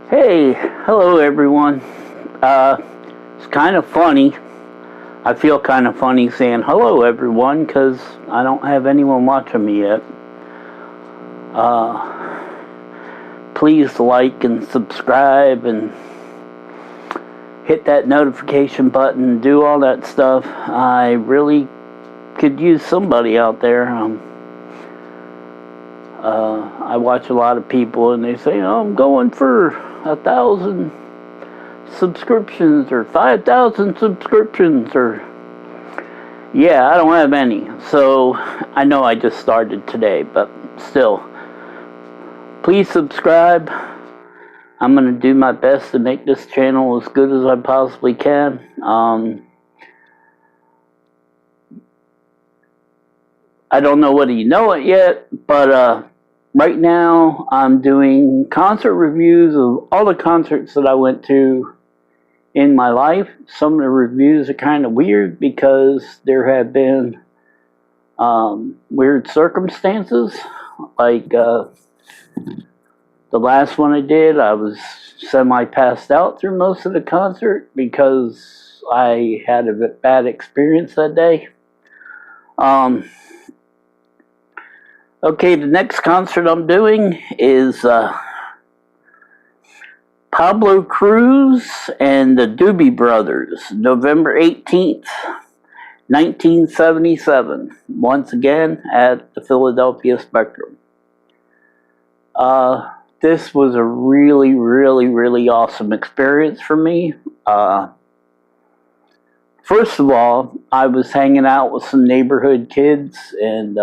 Hey, hello everyone. It's kind of funny. I feel kind of funny saying hello everyone because I don't have anyone watching me yet. Please like and subscribe and hit that notification button, do all that stuff. I really could use somebody out there. I watch a lot of people and they say, oh, I'm going for 1,000 subscriptions or 5,000 subscriptions or I don't have any. So I know I just started today, but still, please subscribe. I'm going to do my best to make this channel as good as I possibly can. I don't know whether you know it yet, but right now I'm doing concert reviews of all the concerts that I went to in my life. Some of the reviews are kind of weird because there have been weird circumstances. Like the last one I did, I was semi-passed out through most of the concert because I had a bad experience that day. Okay, the next concert I'm doing is Pablo Cruz and the Doobie Brothers, November 18th, 1977, once again at the Philadelphia Spectrum. This was a really, really, really awesome experience for me. First of all, I was hanging out with some neighborhood kids, and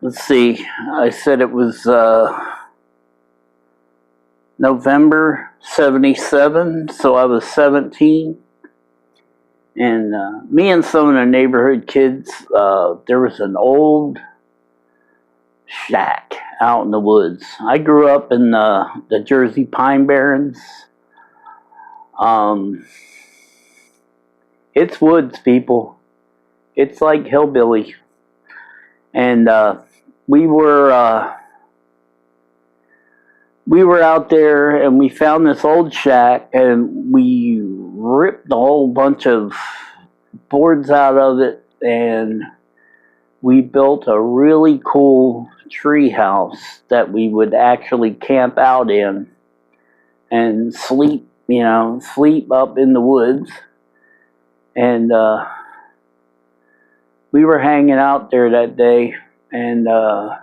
let's see, I said it was November 77, so I was 17. And me and some of the neighborhood kids, there was an old shack out in the woods. I grew up in the Jersey Pine Barrens. It's woods, people. It's like hillbilly. And we were out there and we found this old shack and we ripped a whole bunch of boards out of it and we built a really cool tree house that we would actually camp out in and sleep up in the woods. And we were hanging out there that day, and a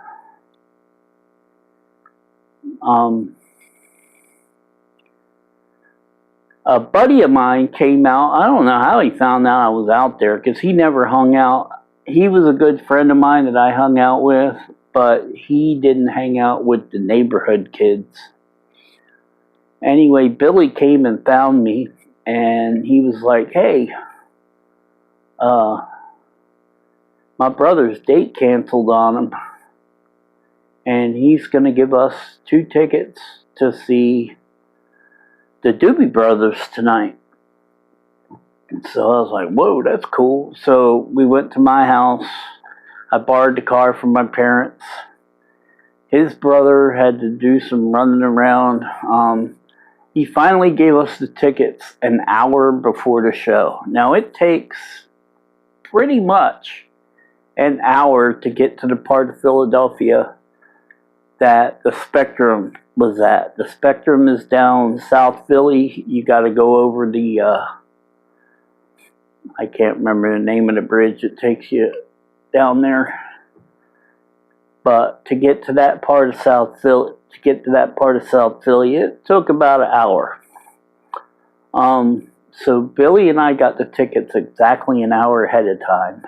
buddy of mine came out. I don't know how he found out I was out there because he never hung out. He was a good friend of mine that I hung out with, but he didn't hang out with the neighborhood kids. Anyway, Billy came and found me, and he was like, hey, my brother's date canceled on him, and he's going to give us 2 tickets to see the Doobie Brothers tonight. So I was like, whoa, that's cool. So we went to my house. I borrowed the car from my parents. His brother had to do some running around. He finally gave us the tickets an hour before the show. Now it takes pretty much an hour to get to the part of Philadelphia that the Spectrum was at. The Spectrum is down South Philly. You got to go over the, I can't remember the name of the bridge that takes you down there. But to get to that part of South Philly, it took about an hour. So Billy and I got the tickets exactly an hour ahead of time.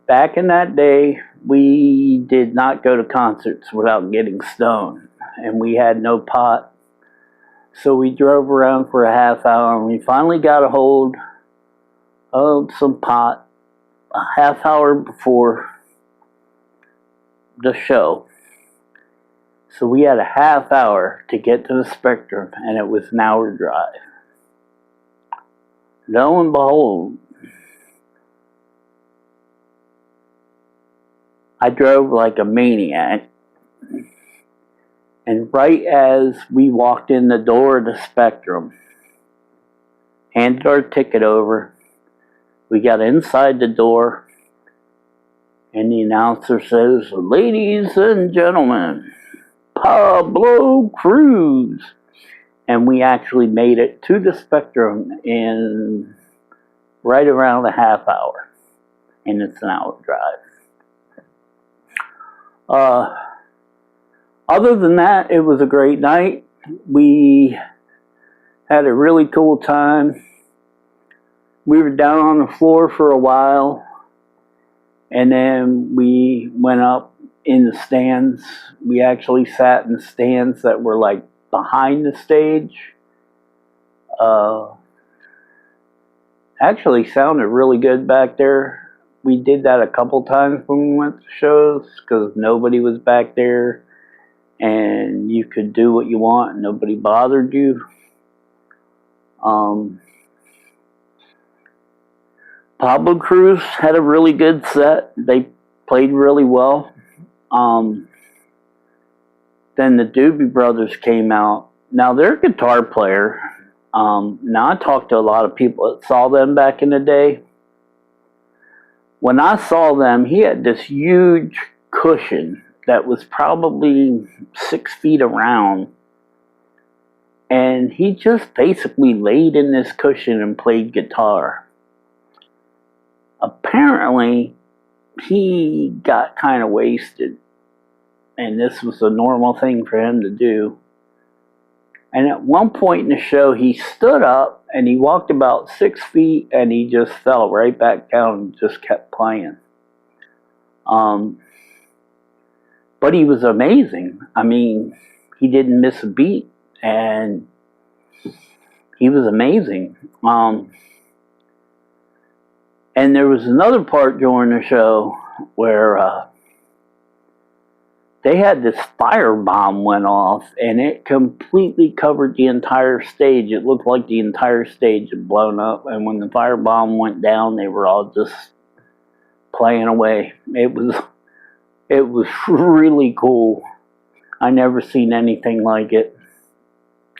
Back in that day, we did not go to concerts without getting stoned, and we had no pot. So we drove around for a half hour, and we finally got a hold of some pot a half hour before the show. So we had a half hour to get to the Spectrum, and it was an hour drive. Lo and behold, 1 hour and 30 minutes later, we were at the Spectrum. Now, it took about an hour to get to the part of Philadelphia that the Spectrum was at. The Spectrum is down South Philly. You got to go over the, I can't remember the name of the bridge that takes you down there. But to get to that part of South Philly, it took about an hour. So Billy and I got the tickets exactly an hour ahead of time. Back in that day, we did not go to concerts without getting stoned, and we had no pot. So we drove around for a half hour, and we finally got a hold of some pot a half hour before the show. So we had a half hour to get to the Spectrum, and it was an hour drive. Lo and behold, I drove like a maniac. And right as we walked in the door of the Spectrum, handed our ticket over, we got inside the door, and the announcer says, "Ladies and gentlemen, Pablo Cruz." And we actually made it to the Spectrum in right around a half hour. And it's an hour drive. Other than that, it was a great night. We had a really cool time. We were down on the floor for a while, and then we went up in the stands. We actually sat in stands that were like behind the stage. Actually sounded really good back there. We did that a couple times when we went to shows because nobody was back there. And you could do what you want and nobody bothered you. Pablo Cruz had a really good set. They played really well. Then the Doobie Brothers came out. Now they're a guitar player. Now I talked to a lot of people that saw them back in the day. When I saw them, he had this huge cushion that was probably 6 feet around. And he just basically laid in this cushion and played guitar. Apparently, he got kind of wasted. And this was a normal thing for him to do. And at one point in the show, he stood up and he walked about 6 feet and he just fell right back down and just kept playing. But he was amazing. I mean, he didn't miss a beat, and he was amazing. And there was another part during the show where they had this firebomb went off, and it completely covered the entire stage. It looked like the entire stage had blown up, and when the firebomb went down, they were all just playing away. It was really cool. I never seen anything like it.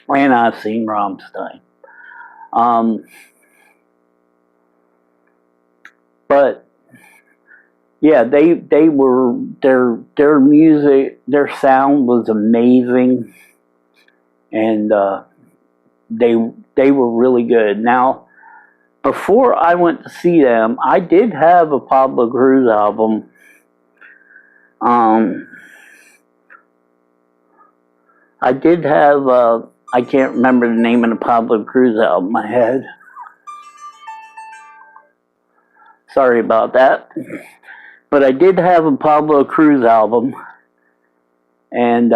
And I've seen Rammstein. But yeah, they were their music, their sound was amazing, and they were really good. Now, before I went to see them, I did have a Pablo Cruz album. I did have, I can't remember the name of the Pablo Cruz album I had. Sorry about that. But I did have a Pablo Cruz album. And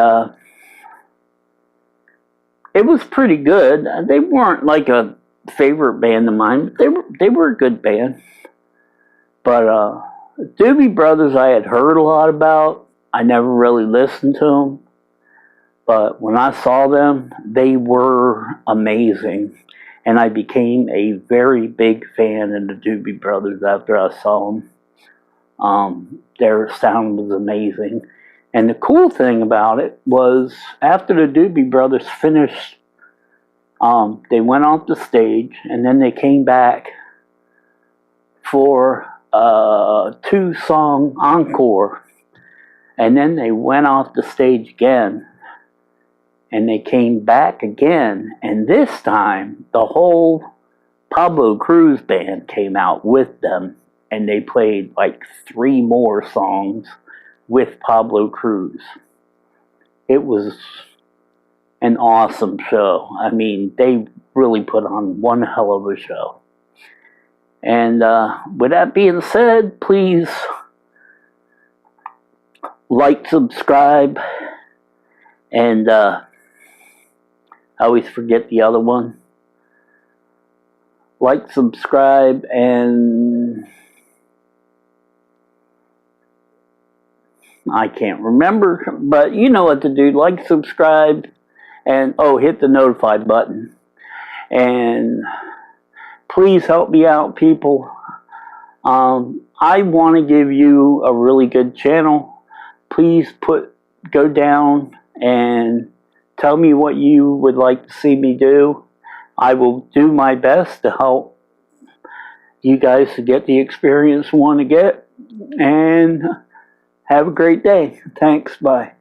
it was pretty good. They weren't like a favorite band of mine, but they were a good band. But Doobie Brothers I had heard a lot about. I never really listened to them. But when I saw them, they were amazing. And I became a very big fan of the Doobie Brothers after I saw them. Their sound was amazing. And the cool thing about it was after the Doobie Brothers finished, they went off the stage and then they came back for a 2-song encore. And then they went off the stage again. And they came back again. And this time, the whole Pablo Cruz band came out with them. And they played like 3 more songs with Pablo Cruz. It was an awesome show. I mean, they really put on one hell of a show. And with that being said, please like, subscribe, and I always forget the other one. Like, subscribe, and I can't remember, but you know what to do. Like, subscribe, and hit the notify button. And please help me out, people. I want to give you a really good channel. Please go down and tell me what you would like to see me do. I will do my best to help you guys to get the experience you want to get. And have a great day. Thanks. Bye.